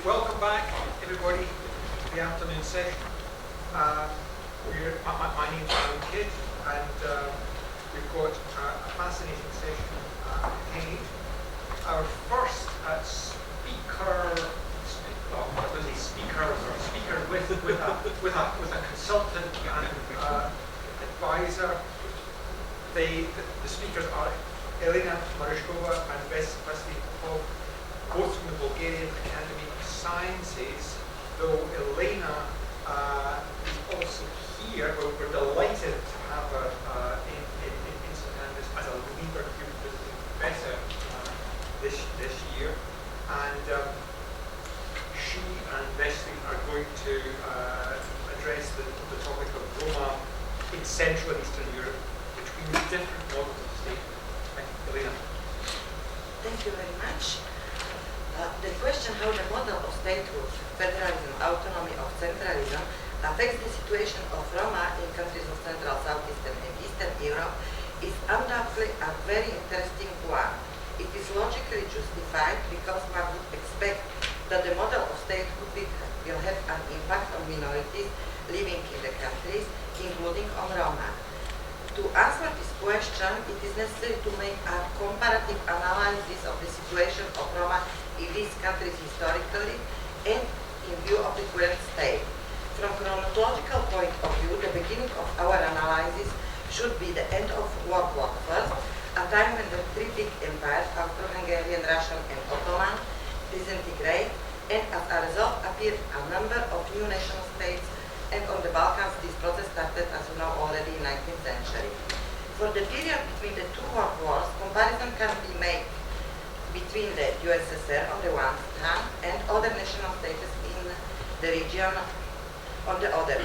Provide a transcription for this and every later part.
welcome back, everybody, to the afternoon session. My name's Alan Kidd, and we've got a fascinating session ahead. Our first speaker with a consultant and advisor. The speakers are Elena Marishkova and Vesely Popov, both from the Bulgarian Academy of Sciences, though Elena is also here. We're delighted to have her in St Andrews as a Leaver visiting professor this year. And she and Vesely are going to address the topic of Roma in Central and Eastern Europe between different models of state. Thank you, Elena. Thank you very much. The question how the model of statehood, federalism, autonomy or centralism affects the situation of Roma in countries of Central, Southeastern and Eastern Europe is undoubtedly a very interesting one. It is logically justified because one would expect that the model of statehood will have an impact on minorities living in the countries, including on Roma. To answer this question, it is necessary to make a comparative analysis of the situation of Roma in these countries historically and in view of the current state. From chronological point of view, the beginning of our analysis should be the end of World War I, a time when the three big empires, Austro-Hungarian, Russian and Ottoman, disintegrate, and as a result appeared a number of new national states, and on the Balkans this process started, as you know, already in the 19th century. For the period between the two world wars, comparison can be made between the USSR on the one hand and other national states in the region on the other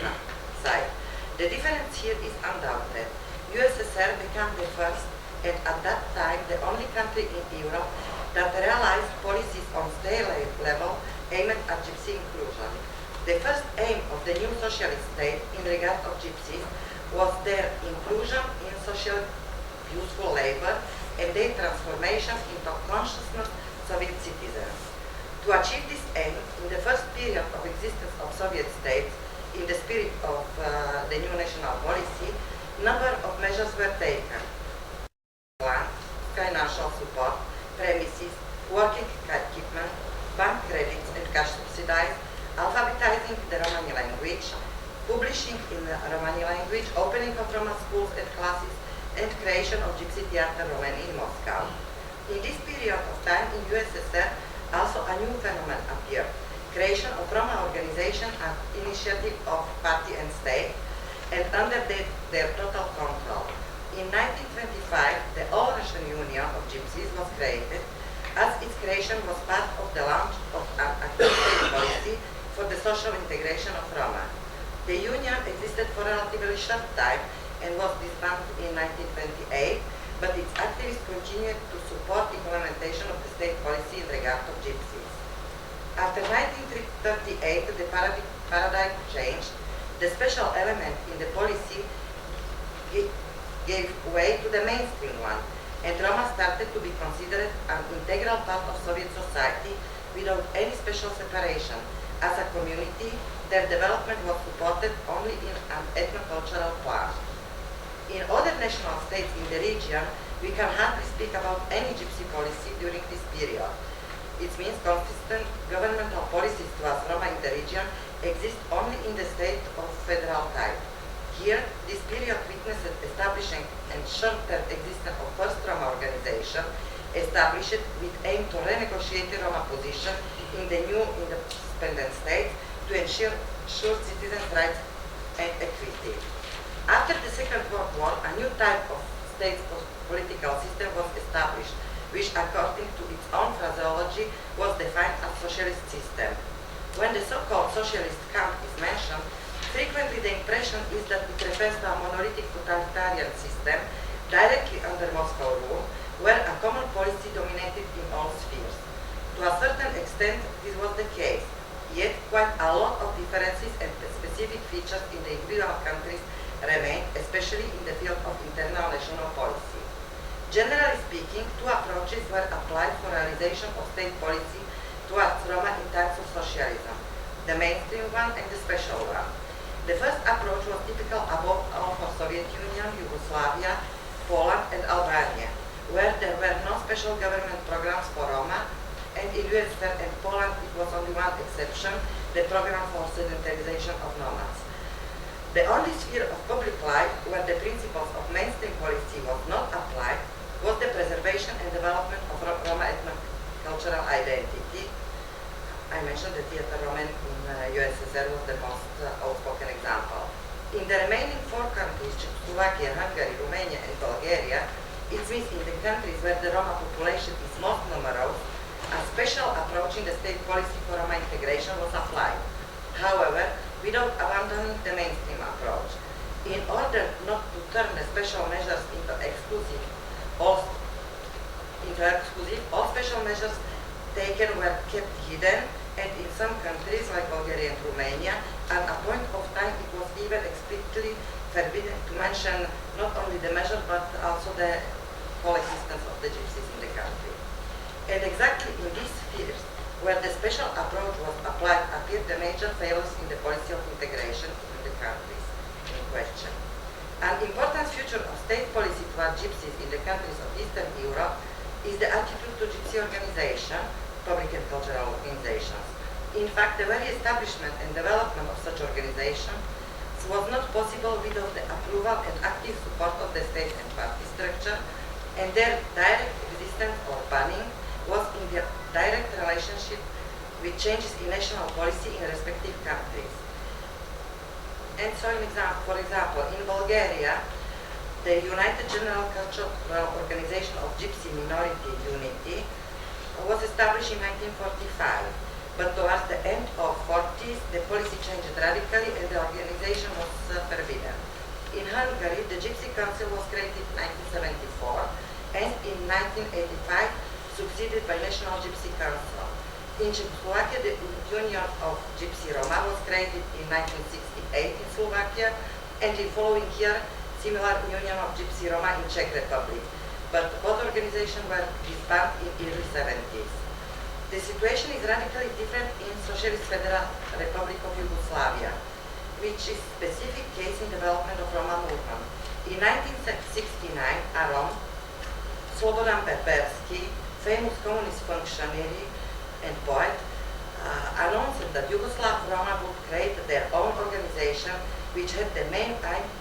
side. The difference here is undoubted. USSR became the first and at that time the only country in Europe that realized policies on state level aimed at gypsy inclusion. The first aim of the new socialist state in regard of gypsies was their inclusion in social useful labor and their transformation into consciousness Soviet citizens. To achieve this aim, in the first period of existence of Soviet states, in the spirit of the new national policy, number of measures were taken. Land, financial support, premises, working equipment, bank credits and cash subsidies, alphabetizing the Romani language, publishing in the Romani language, opening of Roma schools and classes, and creation of Gypsy Theatre Romani in Moscow. In this period of time in USSR, also a new phenomenon appeared, creation of Roma organization at initiative of party and state, and under their total control. In 1925, the All-Russian Union of Gypsies was created, as its creation was part of the launch of an active state policy for the social integration of Roma. The union existed for a relatively short time and was disbanded in 1928, but its activists continued to support the implementation of the state policy in regard of gypsies. After 1938, the paradigm changed. The special element in the policy gave way to the mainstream one, and Roma started to be considered an integral part of Soviet society without any special separation. As a community, their development was supported only in an ethno-cultural plan. In other national states in the region, we can hardly speak about any gypsy policy during this period. It means consistent governmental policies towards Roma in the region exist only in the state of federal type. Here, this period witnessed establishing and short-term existence of first Roma organization, established with aim to renegotiate the Roma position in the new independent state to ensure citizens' rights and equity. After the Second World War, a new type of state political system was established, which according to its own phraseology was defined as socialist system. When the so-called socialist camp is mentioned, frequently the impression is that it refers to a monolithic totalitarian system directly under Moscow rule, where a common policy dominated in all spheres. To a certain extent, this was the case, yet quite a lot of differences and specific features in the individual countries remain, especially in the field of internal national policy. Generally speaking, two approaches were applied for realization of state policy towards Roma in times of socialism, the mainstream one and the special one. The first approach was typical above all for Soviet Union, Yugoslavia, Poland and Albania, where there were no special government programs for Roma, and in USSR and Poland it was only one exception, the program for sedentarization of nomads. The only sphere of public life where the principles of mainstream policy was not applied was the preservation and development of Roma ethno-cultural identity. I mentioned the theater Roman in USSR was the most outspoken example. In the remaining four countries, Czechoslovakia, Hungary, Romania and Bulgaria, it means in the countries where the Roma population is most numerous, a special approach in the state policy for Roma integration was applied. However, without abandoning the mainstream approach. In order not to turn the special measures into exclusive, all special measures taken were kept hidden, and in some countries like Bulgaria and Romania, at a point of time it was even explicitly forbidden to mention not only the measure but also the coexistence of the gypsies in the country. And exactly in these spheres, where the special approach was applied, appeared the major failures in the policy of integration in the countries in question. An important feature of state policy toward gypsies in the countries of Eastern Europe is the attitude to gypsy organization, public and cultural organizations. In fact, the very establishment and development of such organizations was not possible without the approval and active support of the state and party structure, and their direct existence or banning was in their direct relationship with changes in national policy in respective countries. And so, for example, in Bulgaria, the United General Cultural Organization of Gypsy Minority Unity was established in 1945, but towards the end of 40s, the policy changed radically and the organization was forbidden. In Hungary, the Gypsy Council was created in 1974 and in 1985 succeeded by National Gypsy Council. In Czechoslovakia, the Union of Gypsy Roma was created in 1968 in Slovakia, and in following year, similar Union of Gypsy Roma in Czech Republic. But both organizations were disbanded in early 70s. The situation is radically different in Socialist Federal Republic of Yugoslavia, which is a specific case in development of Roma movement. In 1969, a Rom, Slobodan Berberski, famous communist functionary and poet, announced that Yugoslav Roma would create their own organization which had the main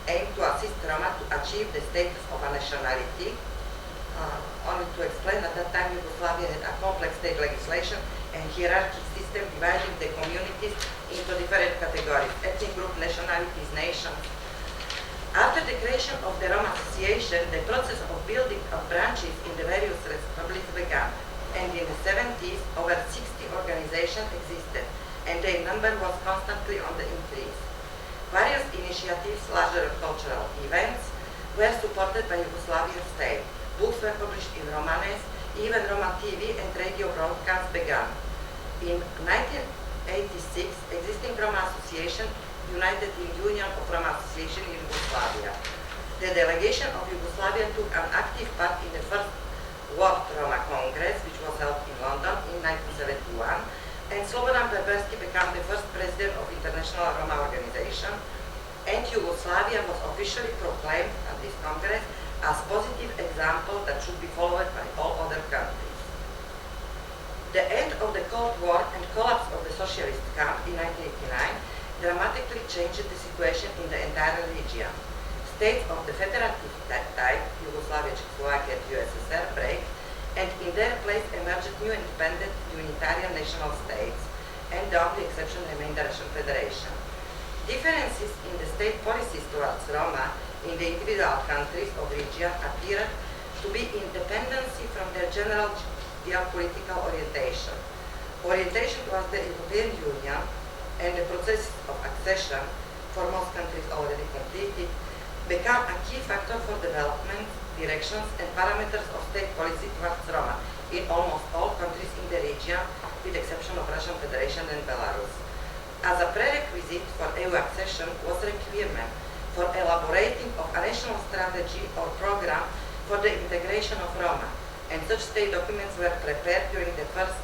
aim to assist Roma to achieve the status of a nationality. Only to explain, at that time Yugoslavia had a complex state legislation and hierarchy system dividing the communities into different categories: ethnic group, nationalities, nations. After the creation of the Roma Association, the process of building of branches in the various republics began, and in the 70s over 60 organizations existed, and their number was constantly on the increase. Various initiatives, larger cultural events, were supported by Yugoslavian state. Books were published in Romanes, even Roma TV and radio broadcasts began. In 1986, existing Roma Association united in Union of Roma Association in Yugoslavia. The delegation of Yugoslavia took an active part in the first World Roma Congress, which was held in London in 1971, and Slobodan Berberski became the first president of International Roma Organization, and Yugoslavia was officially proclaimed at this Congress as a positive example that should be followed by all other countries. The end of the Cold War and collapse of the socialist camp in 1989 dramatically changed the situation in the entire region. States of the federative type, Yugoslavia, Czechoslovakia, and USSR, break, and in their place emerged new independent unitarian national states, and the only exception remained the Russian Federation. Differences in the state policies towards Roma in the individual countries of the region appeared to be in dependency from their general geopolitical orientation. Orientation towards the European Union and the process of accession, for most countries already completed, became a key factor for development, directions, and parameters of state policy towards Roma in almost all countries in the region, with the exception of Russian Federation and Belarus. As a prerequisite for EU accession was a requirement for elaborating of a national strategy or program for the integration of Roma, and such state documents were prepared during the first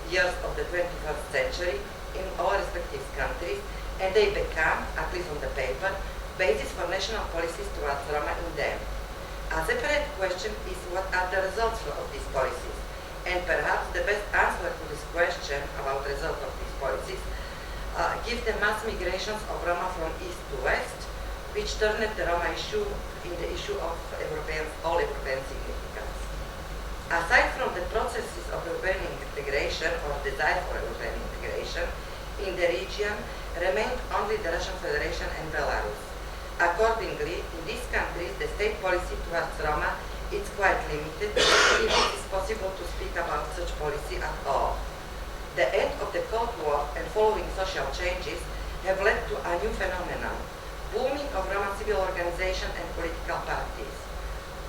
years of the 21st century in all respective countries, and they become, at least on the paper, basis for national policies towards Roma in them. A separate question is what are the results of these policies, and perhaps the best answer to this question about the result of these policies give the mass migrations of Roma from east to west, which turned the Roma issue in the issue of all European significance. Aside from the processes of European integration or desire for European integration, in the region remained only the Russian Federation and Belarus. Accordingly, in these countries, the state policy towards Roma is quite limited, if it is possible to speak about such policy at all. The end of the Cold War and following social changes have led to a new phenomenon, booming of Roma civil organization and political parties.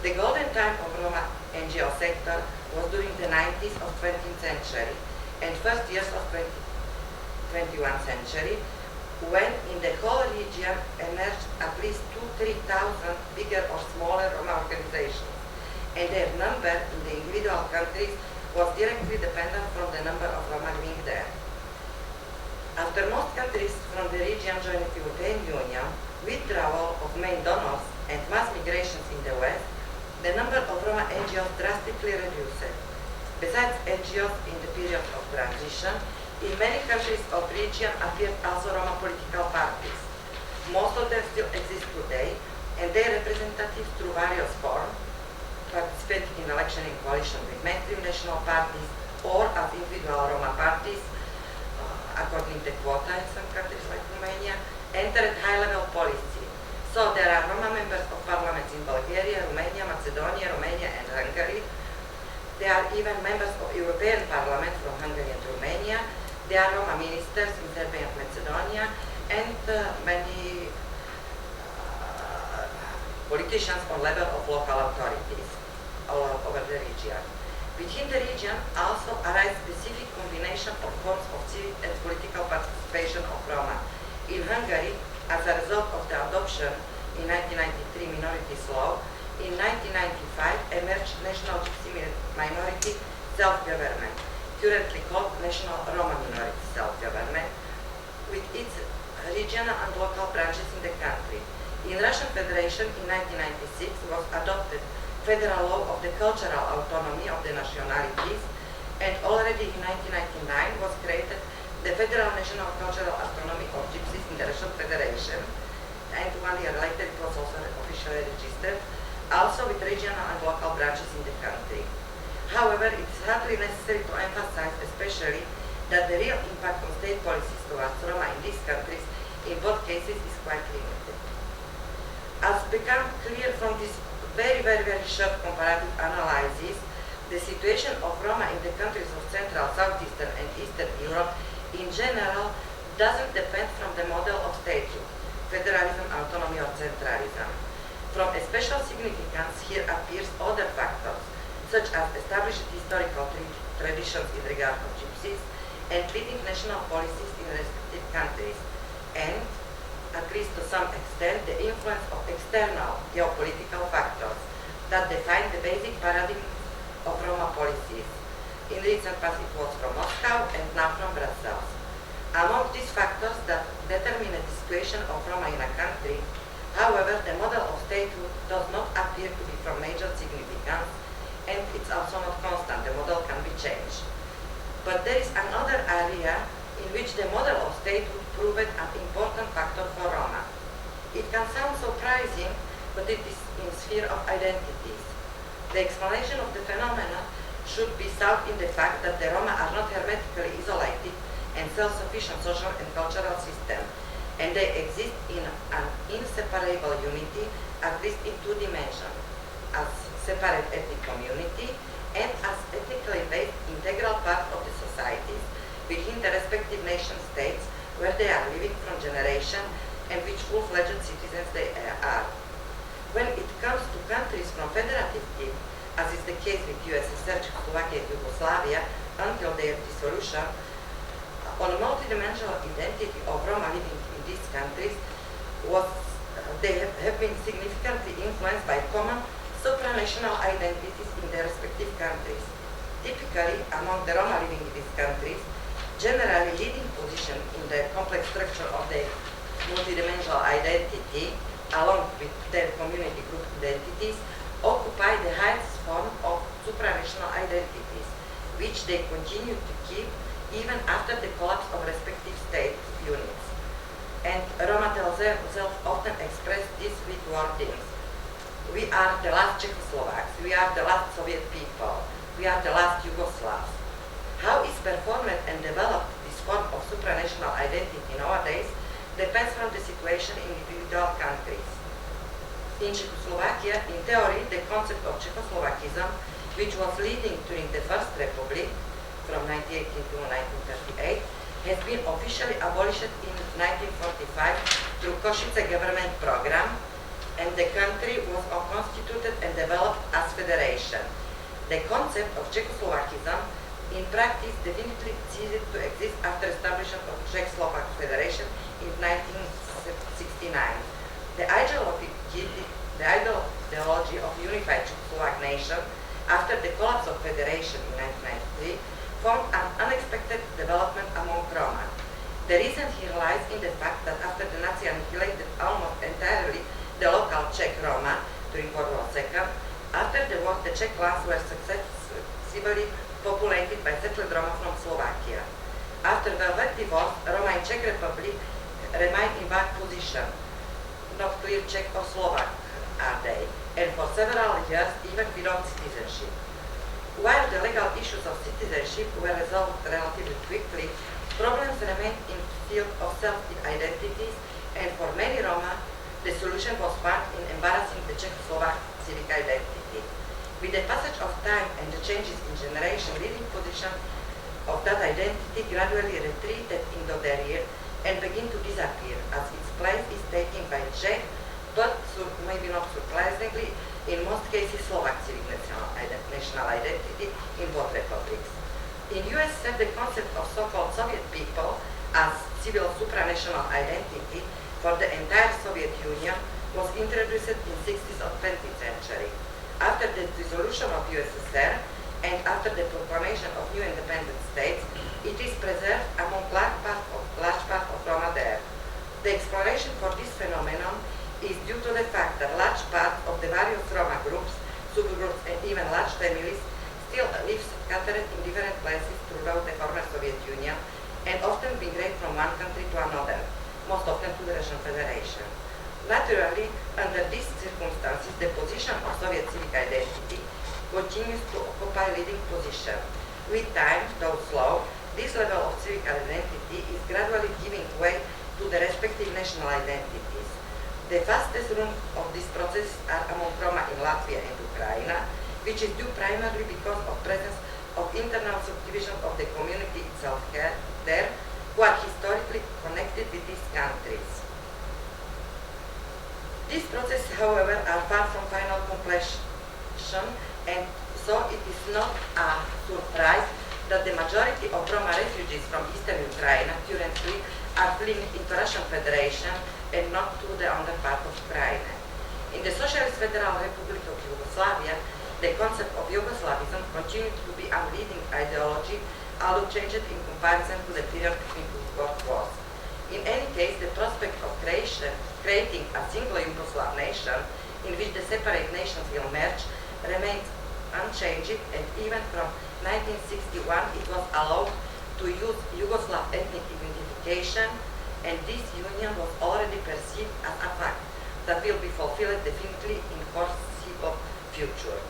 The golden time of Roma NGO sector was during the 90s of 20th century and first years of 21st century, when in the whole region emerged at least 2,000–3,000 bigger or smaller Roma organizations, and their number in the individual countries was directly dependent from the number of Roma living there. After most countries from the region joined the European Union, withdrawal of main donors and mass migrations in the West, the number of Roma NGOs drastically reduced. Besides NGOs in the period of transition, in many countries of the region appeared also Roma political parties. Most of them still exist today, and their representatives through various forms, participating in election in coalition with mainstream national parties or as individual Roma parties, according to quota in some countries like Romania, entered high-level policy. So there are Roma members of parliaments in Bulgaria, Romania, Macedonia, Romania, and Hungary. There are even members of European Parliament from Hungary and Romania. There are Roma ministers in Serbia and Macedonia, and many politicians on level of local authorities all over the region. Within the region also arise specific combination of forms of civic and political participation of Roma. In Hungary, as a result of the adoption in 1993 minorities law, in 1995 emerged National Gypsy Minority Self-Government, currently called National Roma Minority Self-Government, with its regional and local branches in the country. In Russian Federation in 1996 was adopted federal law of the cultural autonomy of the nationalities, and already in 1999 was created the Federal National Cultural Autonomy of Gypsies in the Russian Federation, and 1 year later it was also officially registered, also with regional and local branches in the country. However, it is hardly necessary to emphasize especially that the real impact of state policies towards Roma in these countries in both cases is quite limited. As become clear from this very short comparative analysis, the situation of Roma in the countries of Central, Southeastern, and Eastern Europe in general doesn't depend from the model of statehood, federalism, autonomy, or centralism. From a special significance, here appears other factors, such as established historical traditions in regard of gypsies and leading national policies in respective countries, and, at least to some extent, the influence of external geopolitical factors that define the basic paradigm of Roma policies. In recent past it was from Moscow and now from Brussels. Among these factors that determine the situation of Roma in a country, however, the model of statehood does not appear to be from major significance, and it's also not constant. The model can be changed. But there is another area in which the model of statehood proved an important factor for Roma. It can sound surprising, but it is in the sphere of identities. The explanation of the phenomena should be sought in the fact that the Roma are not hermetically isolated and self-sufficient social and cultural system, and they exist in an inseparable unity, at least in two dimensions, as separate ethnic community and as ethnically based integral part of the societies within the respective nation states where they are living from generation and which full-fledged citizens they are. When it comes to countries from federative type, as is the case with USSR, Czechoslovakia, and Yugoslavia, until their dissolution, on multidimensional identity of Roma living in these countries they have been significantly influenced by common supranational identities in their respective countries. Typically, among the Roma living in these countries, generally leading position in the complex structure of the multidimensional identity, along with their community group identities, occupy the highest form of supranational identities, which they continue to keep even after the collapse of respective state units. And Roma themselves often express this with wordings. We are the last Czechoslovaks, we are the last Soviet people, we are the last Yugoslavs. How is performed and developed this form of supranational identity nowadays depends on the situation in individual countries. In Czechoslovakia, in theory, the concept of Czechoslovakism, which was leading during the First Republic from 1918 to 1938, has been officially abolished in 1945 through Košice government program, and the country was constituted and developed as federation. The concept of Czechoslovakism in practice definitely ceased to exist after establishment of Czech-Slovak Federation in 1969. The ideology of unified Czechoslovak nation after the collapse of federation in 1993 found an unexpected development among Roma. The reason here lies in the fact that after the Nazi annihilated almost entirely the local Czech Roma during World War II, after the war the Czech lands were successively populated by settled Roma from Slovakia. After Velvet divorce, Roma in Czech Republic remained in bad position. Not clear Czech or Slovak are they, and for several years even without citizenship. While the legal issues of citizenship were resolved relatively quickly, problems remained in the field of self-identities, and for many Roma, the solution was found in embarrassing the Czechoslovak civic identity. With the passage of time and the changes in generation, leading position of that identity gradually retreated into the rear and began to disappear, as its place is taken by Czech, but maybe not surprisingly, in most cases Slovak civic national identity in both republics. In US, the concept of so-called Soviet people as civil supranational identity for the entire Soviet Union was introduced in the 60s of 20th century. After the dissolution of USSR and after the proclamation of new independent states, it is preserved among large part of Roma there. The explanation for this phenomenon is due to the fact that large part of the various Roma groups, subgroups, and even large families still live scattered in different places throughout the former Soviet Union and often migrate from one country to another, most often to the Russian Federation. Naturally, under these circumstances, the position of Soviet civic identity continues to occupy leading position. With time, though slow, this level of civic identity is gradually giving way to the respective national identities. The fastest run of this process are among Roma in Latvia and Ukraine, which is due primarily because of presence of internal subdivision of the community itself there, who are historically connected with these countries. These processes, however, are far from final completion, and so it is not a surprise that the majority of Roma refugees from eastern Ukraine currently are fleeing into Russian Federation and not to the other part of Ukraine. In the Socialist Federal Republic of Yugoslavia, the concept of Yugoslavism continued to be a leading ideology, although changed in comparison to the period between two world wars. In any case, the prospect of creating a single Yugoslav nation in which the separate nations will merge remains unchanged, and even from 1961 it was allowed to use Yugoslav ethnic identification, and this union was already perceived as a fact that will be fulfilled definitely in foreseeable future.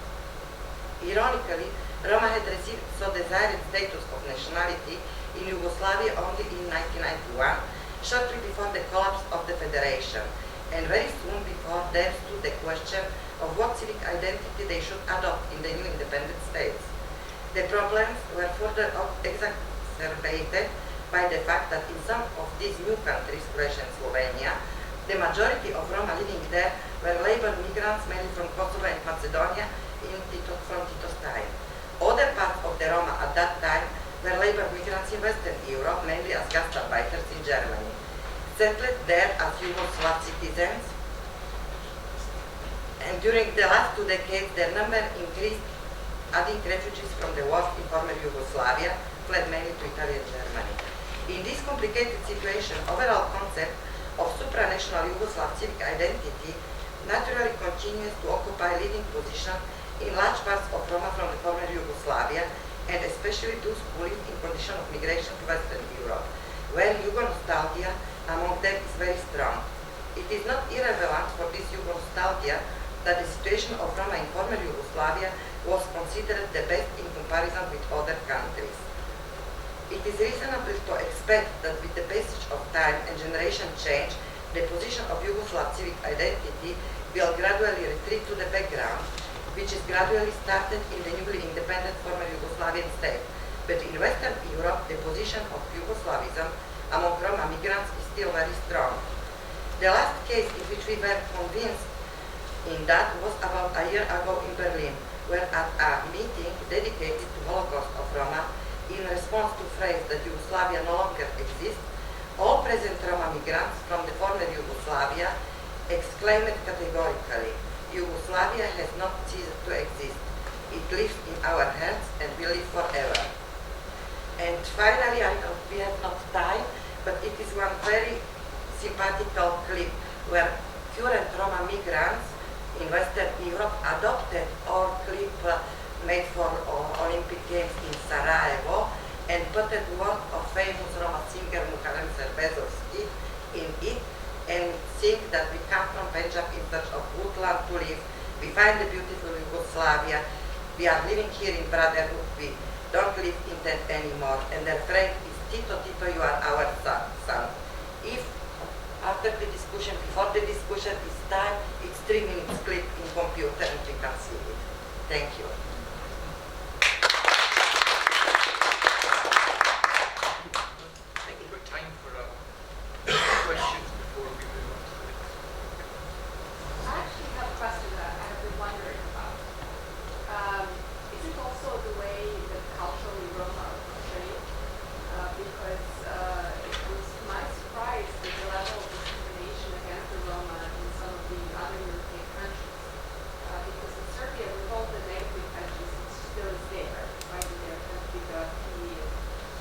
Ironically, Roma had received so desired status of nationality in Yugoslavia only in 1991, shortly before the collapse of the Federation, and very soon before there stood the question of what civic identity they should adopt in the new independent states. The problems were further exacerbated by the fact that in some of these new countries, Croatia and Slovenia, the majority of Roma living there were labor migrants, mainly from Kosovo and Macedonia from Tito's time. Other parts of the Roma at that time were labor migrants in Western Europe, mainly as gastarbeiters in Germany. Settled there as Yugoslav citizens, and during the last 2 decades their number increased adding refugees from the war in former Yugoslavia, fled mainly to Italy and Germany. In this complicated situation, overall concept of supranational Yugoslav civic identity naturally continues to occupy leading position in large parts of Roma from the former Yugoslavia, and especially those who live in condition of migration to Western Europe, where Yugo-nostalgia among them is very strong. It is not irrelevant for this Yugo-nostalgia that the situation of Roma in former Yugoslavia was considered the best in comparison with other countries. It is reasonable to expect that with the passage of time and generation change, the position of Yugoslav civic identity will gradually retreat to the background, which is gradually started in the newly independent former Yugoslavian state. But in Western Europe, the position of Yugoslavism among Roma migrants is still very strong. The last case in which we were convinced in that was about a year ago in Berlin, where at a meeting dedicated to Holocaust of Roma, in response to phrase that Yugoslavia no longer exists, all present Roma migrants from the former Yugoslavia exclaimed categorically, Yugoslavia has not ceased to exist. It lives in our hearts and will live forever. And finally, I know we have not time, but it is one very sympathical clip where current Roma migrants in Western Europe adopted our clip made for Olympic Games in Sarajevo and put the word of famous Roma singer Muharrem Serbezovski in it and sing that we come from Punjab in search of good land to live. We find the beautiful Yugoslavia. We are living here in brotherhood. We don't live in tent anymore. And their friend is Tito, Tito, you are our son. If after the discussion, before the discussion is time, it's 3 minutes clip in computer and we can see it. Thank you. I think we've got time for questions before we move on to the next. I actually have a question that I have been wondering about. Is it also the way that culturally Roma are portrayed? Because it was my surprise that the level of discrimination against the Roma in some of the other European countries. Because in Serbia, with all the negative countries, it still is there, right? In their country, the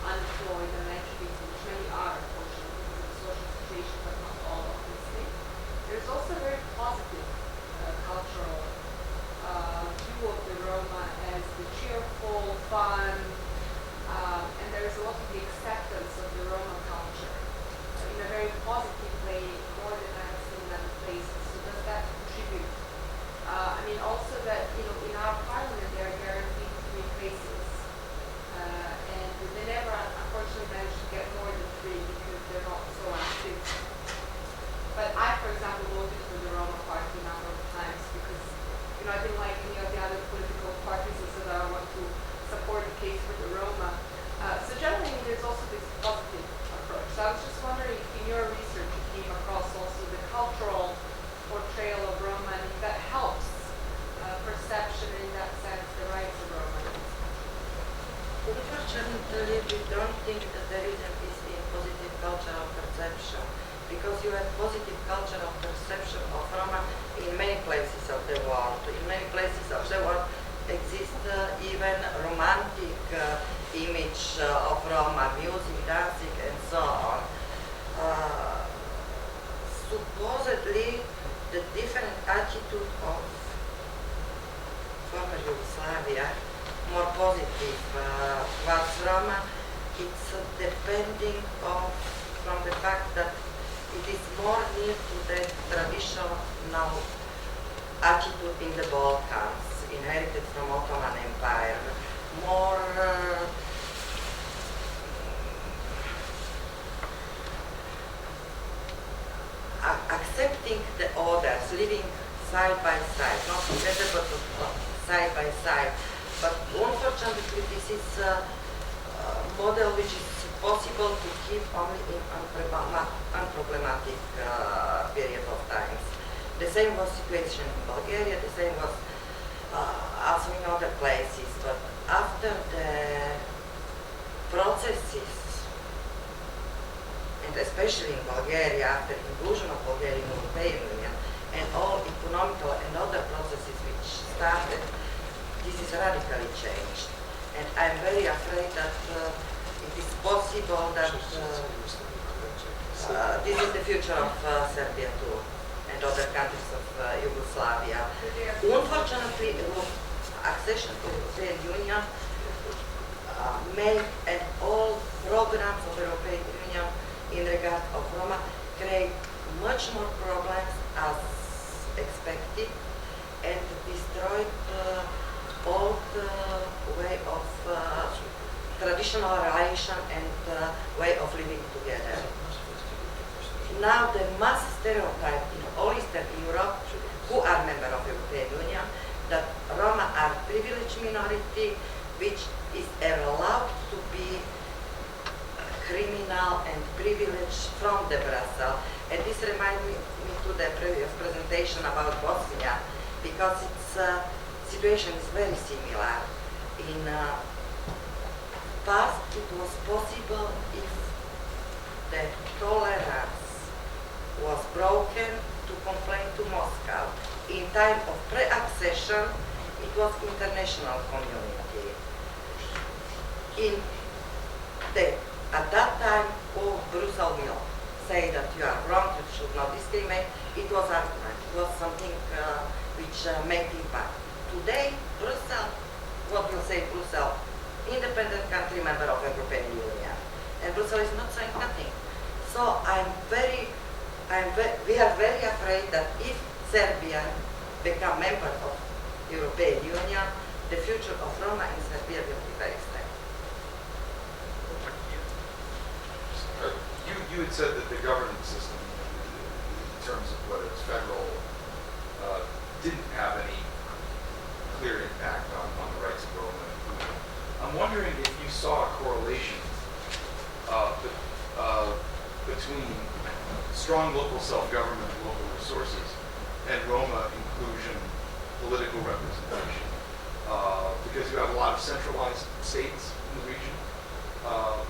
unemployed and refugees, which many are, unfortunately, because of the social situation, but not all, obviously. There's also a very positive cultural view of the Roma as the cheerful, fun, and there's a lot of the acceptance of the Roma culture in a very positive way, more than I've seen in other places. So does that contribute? I mean, also that, in our parliament there are guaranteed 3 places, and they never, unfortunately, manage to get more than 3 because they're not so active. But I, for example, voted for the Roma party a number of times because, I didn't like any of the other political parties, and so that I want to support the case for the Roma. So generally, there's also this positive approach. So I was just wondering if in your research you came across also the cultural portrayal of Roma, and if that helps perception in that sense, the rights of Roma. Unfortunately, we don't think that there is a positive cultural perception, because you have positive cultural perception of Roma in many places of the world. In many places of the world exists even romantic image of Roma, music, dancing, and so on. Supposedly, the different attitude of former Yugoslavia, more positive towards Roma, it's depending from the fact that it is more near to the traditional attitude in the Balkans, inherited from Ottoman Empire, more accepting the others, living side by side, not together but side by side. But unfortunately, this is a model which is possible to keep only in unproblematic period of times. The same was situation in Bulgaria, the same was also in other places, but after the processes, and especially in Bulgaria, after inclusion of Bulgaria in the European Union, and all economical and other processes which started, this is radically changed. And I'm very afraid that it is possible that this is the future of Serbia too, and other countries of Yugoslavia. Unfortunately, accession to the European Union made and all programs of the European Union in regard of Roma create much more problems as expected and destroyed old way of traditional relation and way of living together. Now the mass stereotype in all Eastern Europe, who are members of the European Union, that Roma are privileged minority, which is allowed to be criminal and privileged from the Brussels. And this reminds me to the previous presentation about Bosnia, because its situation is very similar. In past, it was possible if the tolerance was broken to complain to Moscow. In time of pre-accession, it was international community. At that time, Brussels will say that you are wrong, you should not discriminate. It was argument. It was something which made impact. Today, Brussels, what will say Brussels? Independent country member of the European Union. And Brussels is not saying nothing. So we are very afraid that if Serbia become member of European Union, the future of Roma in Serbia will be very sad. You had said that the governance system, in terms of whether it's federal, didn't have any clear impact on the rights of Roma. I'm wondering if you saw a correlation between strong local self-government and local resources and Roma inclusion, political representation, because you have a lot of centralized states in the region.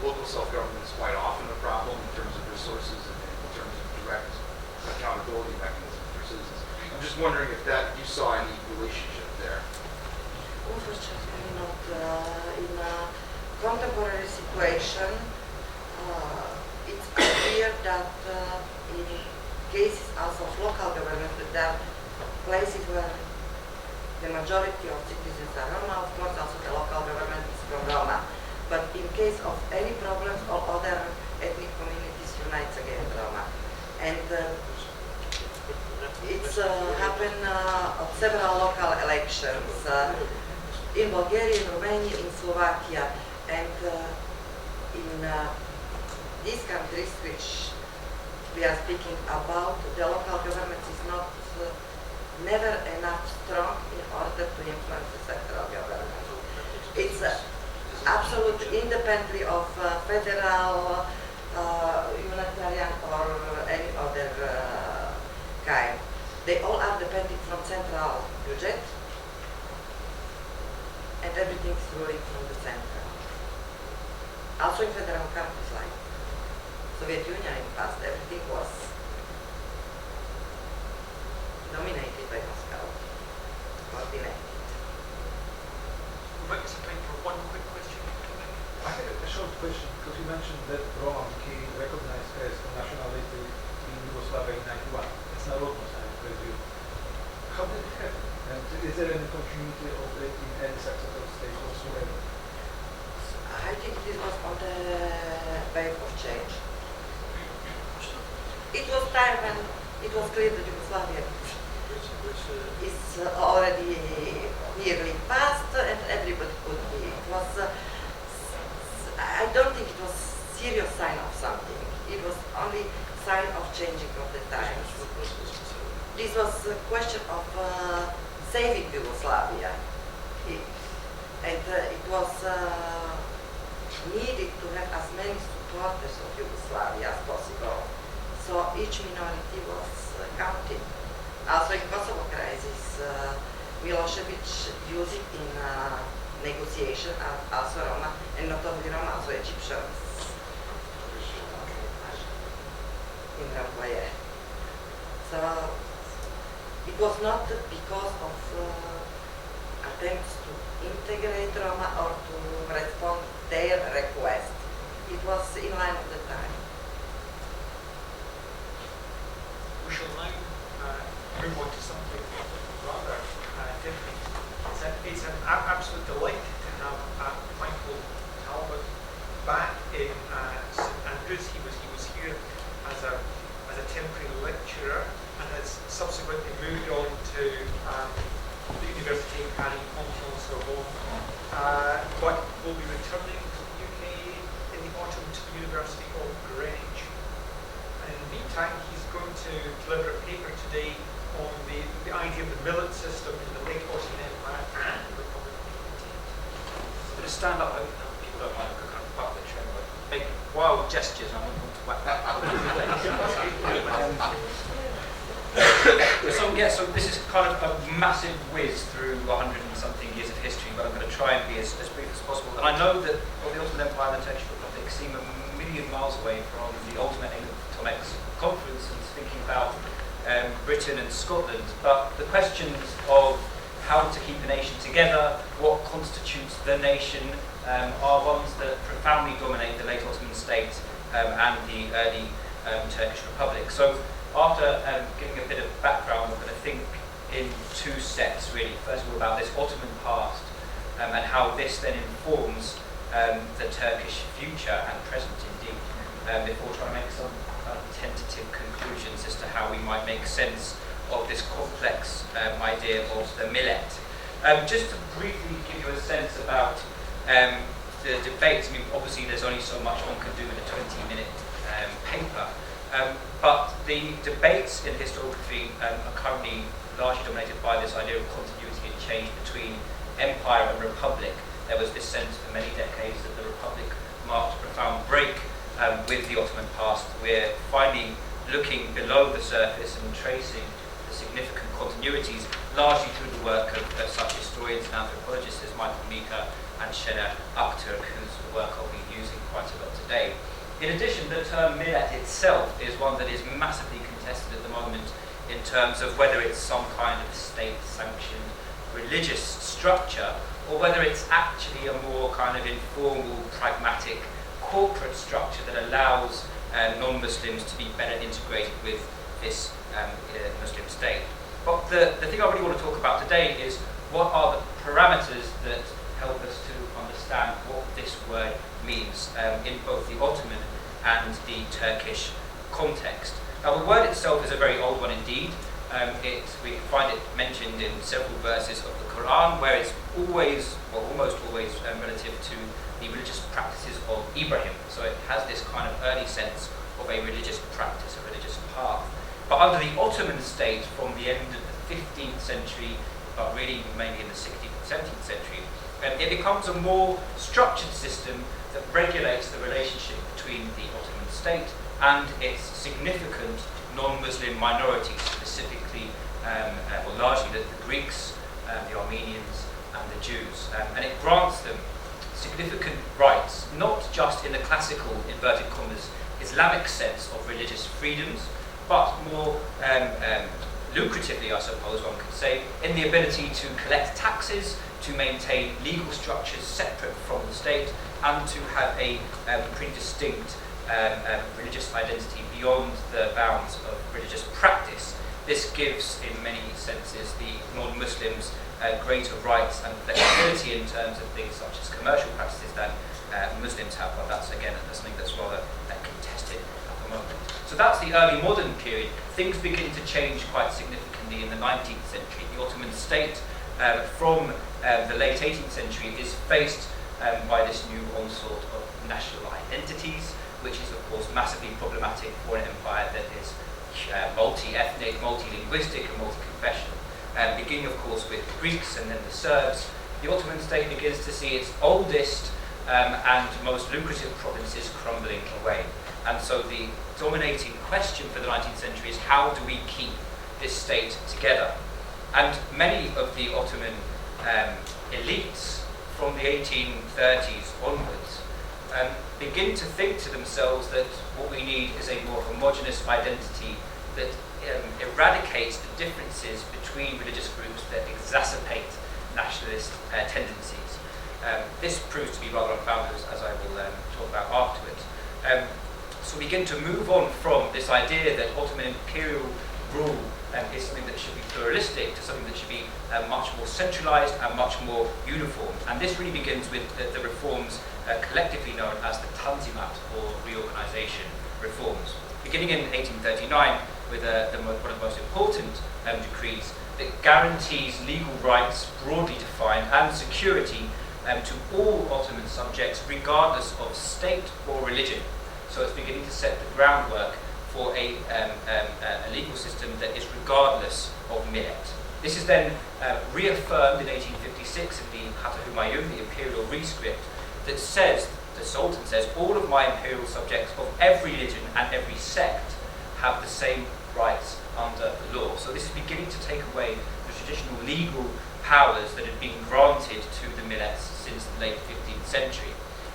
Local self-government is quite often a problem in terms of resources and in terms of direct accountability mechanisms for citizens. I'm just wondering if you saw any relationship there. Unfortunately not. In a contemporary situation, it's clear that in cases also of local government, there are places where the majority of citizens are Roma, of course also the local government is from Roma. But in case of any problems, all other ethnic communities unite against Roma. And it's happened at several local elections in Bulgaria, in Romania, in Slovakia. And in these countries which we are speaking about, the local government is not never enough strong in order to influence the central government. It's absolutely independently of federal, unitarian or any other kind. They all are depending from central budget and everything is ruling from the center. Also in federal countries like Soviet Union in the past, everything was dominated by Moscow, coordinated. We might have time for one quick question. I had a short question because you mentioned that Roma became recognized as a nationality in Yugoslavia in 91. It's not almost, I presume. How did it happen? And is there any continuity of it in any successful state whatsoever? I think this was on the wave of change. It was time when it was clear that Yugoslavia is already nearly past and everybody could be. It was, I don't think it was serious sign of something. It was only sign of changing of the times. This was a question of saving Yugoslavia. And it was needed to have as many supporters of Yugoslavia as possible. So each minority was counted. Also in Kosovo crisis, Milosevic used it in negotiation, also Roma, and not only Roma, also Egyptians in Ramboye. So it was not because of attempts to integrate Roma or to respond their request. It was in line of the time. We shall now move on to something rather different. It's an absolute delight to have Michael Talbot back in St Andrews. He was here as a temporary lecturer and has subsequently moved on to the University of Paris, Sorbonne, but will be returning to the UK in the autumn to the University of Greenwich. And in the meantime, he's going to deliver a paper today on the idea of the millet system in the late Ottoman Empire and the Republic of England. I'm going to stand up, I hope people don't mind, kind of puppet show, make wild gestures, and I'm going to whack that. So this is kind of a massive whiz through 100 and something years of history, but I'm going to try and be as brief as possible. And I know that the Ottoman Empire and the Turkish Republic seem a million miles away from the ultimate aim of Tomek's conference and thinking about Britain and Scotland, but the questions of how to keep a nation together, what constitutes the nation, are ones that profoundly dominate the late Ottoman state and the early Turkish Republic. So after giving a bit of background, we're going to think in two sets really. First of all about this Ottoman past and how this then informs the Turkish future and present indeed, before trying to make some tentative conclusions as to how we might make sense of this complex idea of the millet. Just to briefly give you a sense about the debates, I mean, obviously there's only so much one can do in a 20-minute paper, but the debates in historiography are currently largely dominated by this idea of continuity and change between empire and republic. There was this sense for many decades that the republic marked a profound break with the Ottoman past. We're finally looking below the surface and tracing the significant continuities, largely through the work of such historians and anthropologists as Michael Mika and Şener Aktürk, whose work I'll be using quite a lot today. In addition, the term millet itself is one that is massively contested at the moment in terms of whether it's some kind of state-sanctioned religious structure or whether it's actually a more kind of informal, pragmatic, corporate structure that allows non-Muslims to be better integrated with this Muslim state. But the thing I really want to talk about today is what are the parameters that help us to understand what this word means in both the Ottoman and the Turkish context. Now the word itself is a very old one indeed. We find it mentioned in several verses of the Quran, where it's always, or almost always, relative to the religious practices of Ibrahim. So it has this kind of early sense of a religious practice, a religious path. But under the Ottoman state, from the end of the 15th century, but really mainly in the 16th and 17th century, it becomes a more structured system that regulates the relationship between the Ottoman state and its significant non-Muslim minorities, specifically, or largely the Greeks, the Armenians, and the Jews. And it grants them significant rights, not just in the classical, inverted commas, Islamic sense of religious freedoms, but more lucratively, I suppose one could say, in the ability to collect taxes, to maintain legal structures separate from the state, and to have a pretty distinct religious identity beyond the bounds of religious practice. This gives, in many senses, the non-Muslims greater rights and flexibility in terms of things such as commercial practices than Muslims have. But that's, again, something that's rather contested at the moment. So that's the early modern period. Things begin to change quite significantly in the 19th century. The Ottoman state, from the late 18th century, is faced by this new onslaught of national identities, which is, of course, massively problematic for an empire that is multi-ethnic, multi-linguistic, and multi-confessional. Beginning, of course, with the Greeks and then the Serbs, the Ottoman state begins to see its oldest and most lucrative provinces crumbling away. And so the dominating question for the 19th century is, how do we keep this state together? And many of the Ottoman elites from the 1830s onwards begin to think to themselves that what we need is a more homogeneous identity that eradicates the differences between religious groups that exacerbate nationalist tendencies. This proves to be rather unfounded, as I will talk about afterwards. So we begin to move on from this idea that Ottoman imperial rule is something that should be pluralistic to something that should be much more centralised and much more uniform. And this really begins with the reforms collectively known as the Tanzimat, or reorganisation reforms. Beginning in 1839 with one of the most important decrees that guarantees legal rights broadly defined and security to all Ottoman subjects regardless of state or religion. So it's beginning to set the groundwork for a legal system that is regardless of millet. This is then reaffirmed in 1856 in the Hatta Humayun, the imperial rescript, that says, the Sultan says, all of my imperial subjects of every religion and every sect have the same rights under the law. So this is beginning to take away the traditional legal powers that had been granted to the millets since the late 15th century.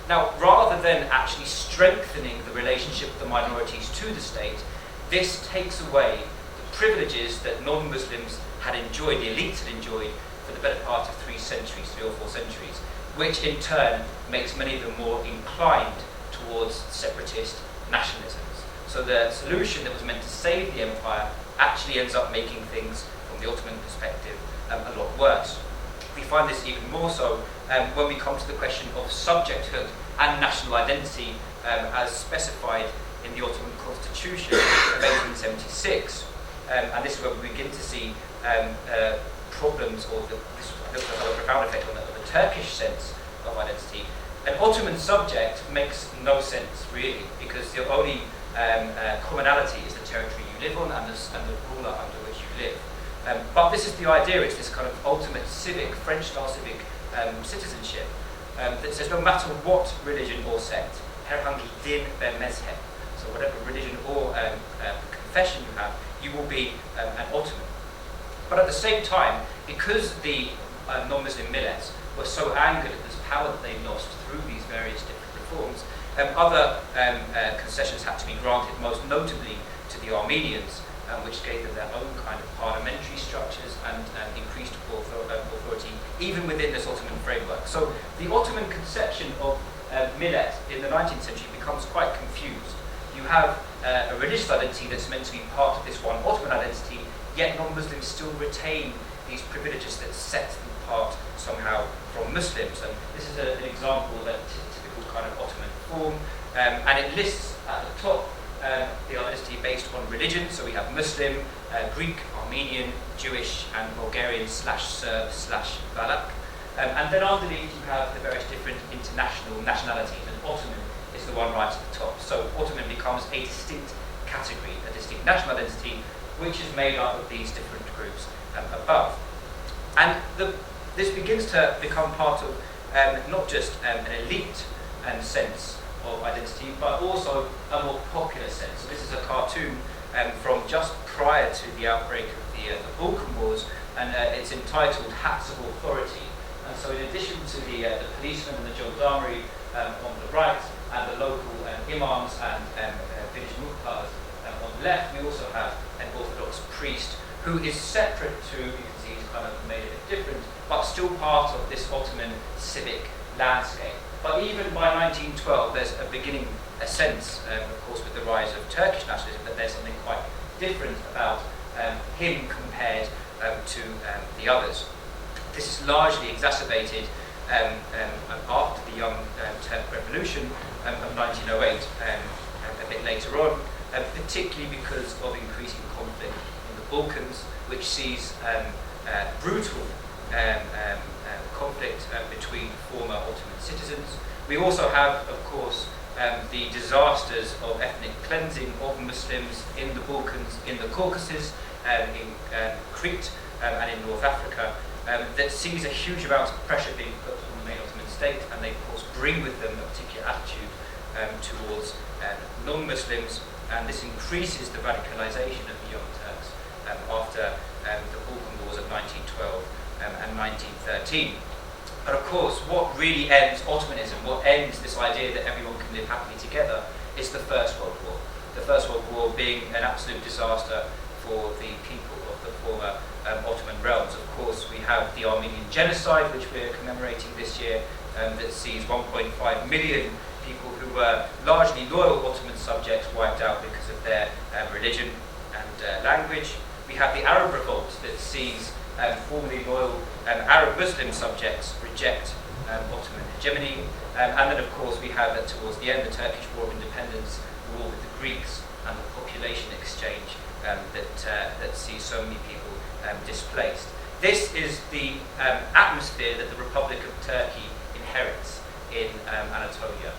Now, rather than actually strengthening the relationship of the minorities to the state, this takes away the privileges that non-Muslims had enjoyed, the elites had enjoyed, for the better part of 3 or 4 centuries, which in turn makes many of them more inclined towards separatist nationalisms. So the solution that was meant to save the empire actually ends up making things, from the Ottoman perspective, a lot worse. We find this even more so when we come to the question of subjecthood and national identity as specified in the Ottoman Constitution of 1876. And this is where we begin to see problems, or this has a profound effect on the Turkish sense of identity. An Ottoman subject makes no sense, really, because the only commonality is the territory you live on and the ruler under which you live. But this is the idea, it's this kind of ultimate civic, French-style civic citizenship that says no matter what religion or sect, herhangi din ve mezhep, so whatever religion or confession you have, you will be an Ottoman. But at the same time, because the non-Muslim millets were so angered at this power that they lost through these various different reforms, other concessions had to be granted, most notably to the Armenians, which gave them their own kind of parliamentary structures and increased authority even within this Ottoman framework. So the Ottoman conception of millet in the 19th century becomes quite confused. You have a religious identity that's meant to be part of this one Ottoman identity, yet non-Muslims still retain these privileges that set them apart somehow from Muslims. And this is an example of that typical kind of Ottoman form, and it lists at the top the identity based on religion. So we have Muslim, Greek, Armenian, Jewish, and Bulgarian / Serb / Valak. And then underneath you have the various different international nationalities, and Ottoman is the one right at the top. So Ottoman becomes a distinct category, a distinct national identity, which is made up of these different groups above. And this begins to become part of not just an elite sense of identity, but also a more popular sense. So this is a cartoon from just prior to the outbreak of the Balkan Wars, and it's entitled Hats of Authority. And so in addition to the policemen and the gendarmerie on the right, and the local imams and village muhtars on the left, we also have an Orthodox priest who is separate to, you can see he's kind of made a bit different, but still part of this Ottoman civic landscape. But even by 1912, there's a sense, of course, with the rise of Turkish nationalism, that there's something quite different about him compared to the others. This is largely exacerbated after the Young Turk Revolution of 1908, a bit later on, particularly because of increasing conflict in the Balkans, which sees brutal conflict between former Ottoman citizens. We also have, of course, the disasters of ethnic cleansing of Muslims in the Balkans, in the Caucasus, in Crete, and in North Africa, that sees a huge amount of pressure being put on the main Ottoman state, and they, of course, bring with them a particular attitude towards non-Muslims, and this increases the radicalization of the Young Turks after the Balkan Wars of 1912 and 1913. But of course, what really ends Ottomanism, what ends this idea that everyone can live happily together, is the First World War. The First World War being an absolute disaster for the people of the former Ottoman realms. Of course, we have the Armenian genocide, which we're commemorating this year, that sees 1.5 million people who were largely loyal Ottoman subjects wiped out because of their religion and language. We have the Arab revolt that sees formerly loyal Arab Muslim subjects reject Ottoman hegemony. And then, of course, we have towards the end the Turkish War of Independence, the war with the Greeks, and the population exchange that sees so many people displaced. This is the atmosphere that the Republic of Turkey inherits in Anatolia.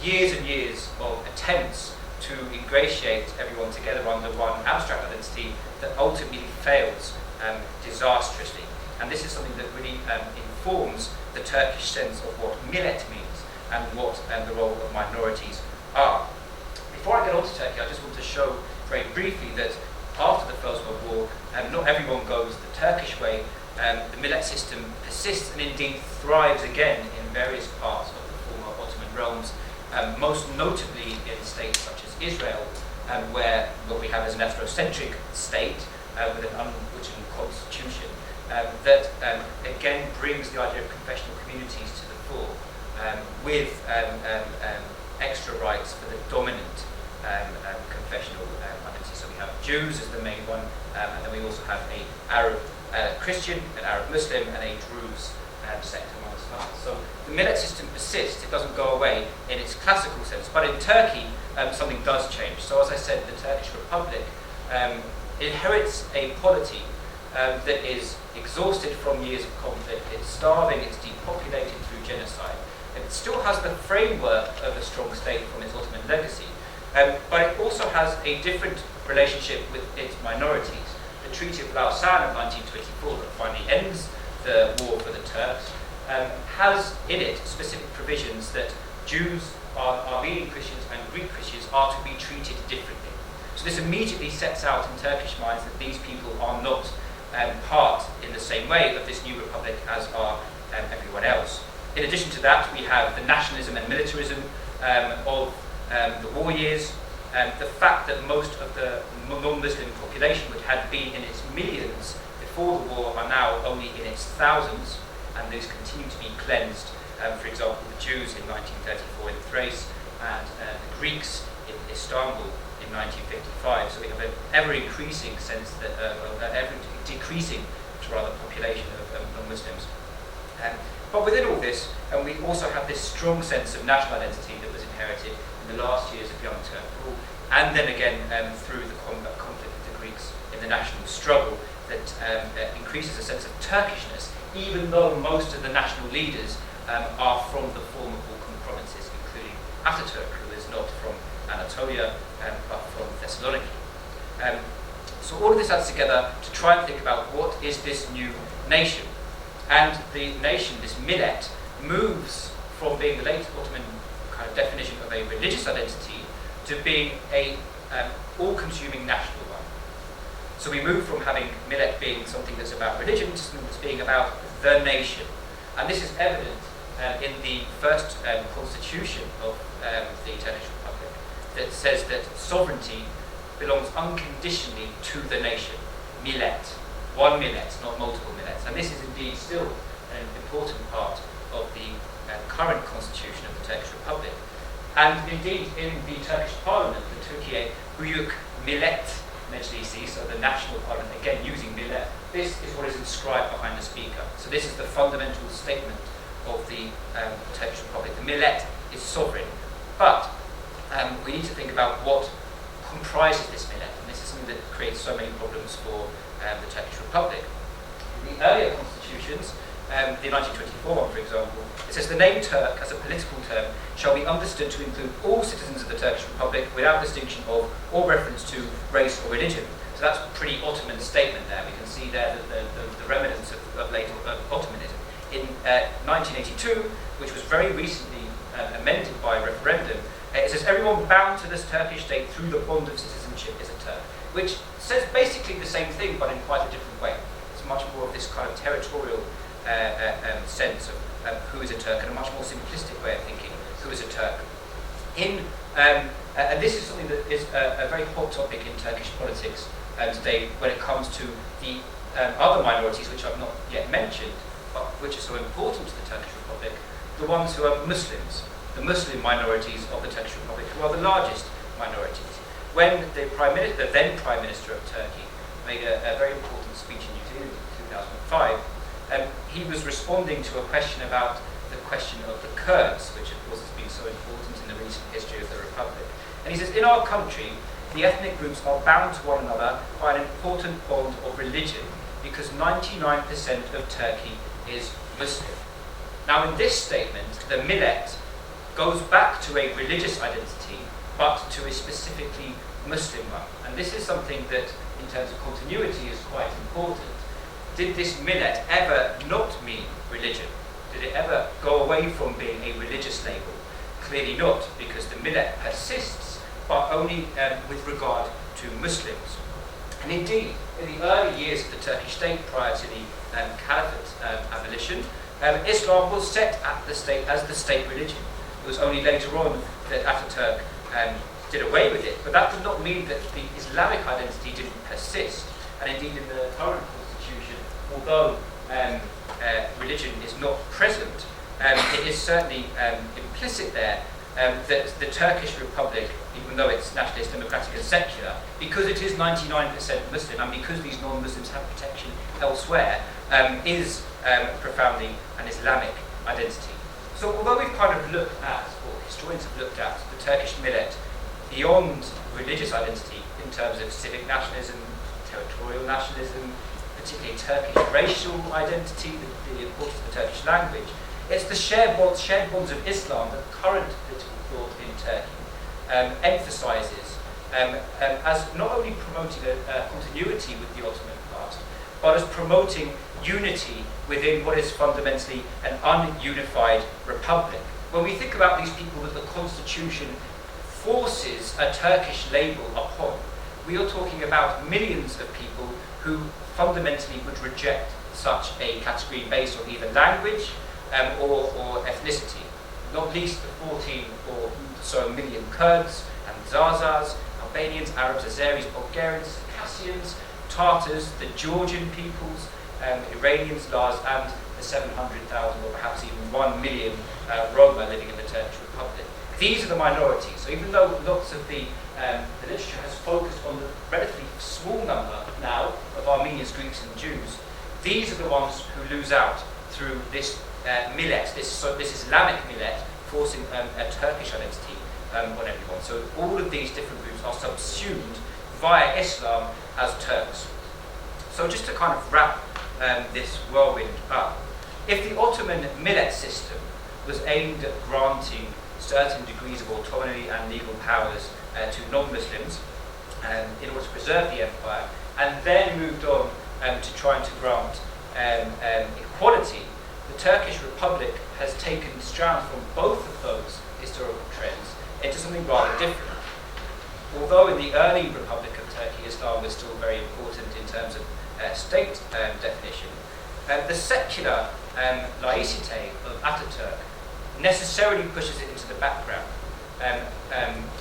Years and years of attempts to ingratiate everyone together under one abstract identity that ultimately fails disastrously. And this is something that really informs the Turkish sense of what millet means and what the role of minorities are. Before I get on to Turkey, I just want to show very briefly that after the First World War, not everyone goes the Turkish way. The millet system persists and indeed thrives again in various parts of the former Ottoman realms, most notably in states such as Israel, where what we have is an ethnocentric state with an unwritten constitution that again brings the idea of confessional communities to the fore, with extra rights for the dominant confessional identity. So we have Jews as the main one, and then we also have a Arab Christian, an Arab Muslim, and a Druze sect amongst others. So the millet system persists, it doesn't go away in its classical sense, but in Turkey something does change. So as I said, the Turkish Republic inherits a polity that is exhausted from years of conflict, it's starving, it's depopulated through genocide. It still has the framework of a strong state from its Ottoman legacy, but it also has a different relationship with its minorities. The Treaty of Lausanne of 1924 that finally ends the war for the Turks has in it specific provisions that Jews, Armenian Christians and Greek Christians are to be treated differently. So this immediately sets out in Turkish minds that these people are not part in the same way of this new republic as are everyone else. In addition to that, we have the nationalism and militarism of the war years, the fact that most of the non-Muslim population, which had been in its millions before the war, are now only in its thousands, and those continue to be cleansed. For example, the Jews in 1934 in Thrace, and the Greeks in Istanbul in 1955. So we have an ever-increasing sense that, ever-decreasing population of non-Muslims. But within all this, we also have this strong sense of national identity that was inherited in the last years of Young Turk rule, and then again through the conflict with the Greeks in the national struggle that increases a sense of Turkishness, even though most of the national leaders are from the former Balkan provinces, including Ataturk, who is not from Anatolia but from Thessaloniki. So all of this adds together to try and think about what is this new nation. And the nation, this millet, moves from being the late Ottoman kind of definition of a religious identity to being a all-consuming national one. So we move from having millet being something that's about religion to something that's being about the nation. And this is evident in the first constitution of the Turkish Republic, that says that sovereignty belongs unconditionally to the nation. Millet. One millet, not multiple millets. And this is indeed still an important part of the current constitution of the Turkish Republic. And indeed, in the Turkish parliament, the Türkiye Büyük Millet Meclisi, so the national parliament, again using millet, this is what is inscribed behind the speaker. So this is the fundamental statement of the Turkish Republic. The millet is sovereign. But we need to think about what comprises this millet. And this is something that creates so many problems for the Turkish Republic. In the earlier constitutions, the 1924 one, for example, it says the name Turk as a political term shall be understood to include all citizens of the Turkish Republic without distinction of or reference to race or religion. So that's a pretty Ottoman statement there. We can see there that the remnants of late Ottomanism. In 1982, which was very recently amended by referendum, it says everyone bound to this Turkish state through the bond of citizenship is a Turk, which says basically the same thing but in quite a different way. It's much more of this kind of territorial sense of who is a Turk, and a much more simplistic way of thinking who is a Turk. And this is something that is a very hot topic in Turkish politics today when it comes to the other minorities which I've not yet mentioned, but which are so important to the Turkish Republic, the ones who are Muslims, the Muslim minorities of the Turkish Republic, who are the largest minorities. When the then Prime Minister of Turkey made a very important speech in New Zealand in 2005, he was responding to a question about the question of the Kurds, which of course has been so important in the recent history of the Republic. And he says, in our country, the ethnic groups are bound to one another by an important bond of religion, because 99% of Turkey is Muslim. Now in this statement, the millet goes back to a religious identity, but to a specifically Muslim one. And this is something that, in terms of continuity, is quite important. Did this millet ever not mean religion? Did it ever go away from being a religious label? Clearly not, because the millet persists, but only with regard to Muslims. And indeed, in the early years of the Turkish state, prior to the Caliphate abolition, Islam was set at the state as the state religion. It was only later on that Ataturk did away with it, but that did not mean that the Islamic identity didn't persist. And indeed, in the current constitution, although religion is not present, it is certainly implicit there that the Turkish Republic, even though it's nationalist, democratic and secular, because it is 99% Muslim and because these non-Muslims have protection elsewhere, is profoundly an Islamic identity. So although we've kind of looked at, or historians have looked at, the Turkish millet beyond religious identity in terms of civic nationalism, territorial nationalism, particularly Turkish racial identity, the importance of the Turkish language, it's the shared bonds of Islam that current political thought in Turkey emphasises as not only promoting a continuity with the Ottoman past, but as promoting unity within what is fundamentally an ununified republic. When we think about these people that the constitution forces a Turkish label upon, we are talking about millions of people who fundamentally would reject such a category based on either language or ethnicity, not least the 14 or so million Kurds and Zazas, Albanians, Arabs, Azeris, Bulgarians, Circassians, Tartars, the Georgian peoples, Iranians, Lars, and the 700,000 or perhaps even 1 million Roma living in the Turkish Republic. These are the minorities. So even though lots of the literature has focused on the relatively small number now of Armenians, Greeks and Jews, these are the ones who lose out through this millet, this Islamic millet, forcing a Turkish identity on everyone. So all of these different groups are subsumed via Islam as Turks. So just to kind of wrap this whirlwind up, if the Ottoman millet system was aimed at granting certain degrees of autonomy and legal powers to non-Muslims in order to preserve the empire, and then moved on to trying to grant equality, the Turkish Republic has taken strands from both of those historical trends into something rather different. Although in the early Republic of Turkey, Islam was still very important in terms of state definition, the secular laicite of Ataturk necessarily pushes it into the background.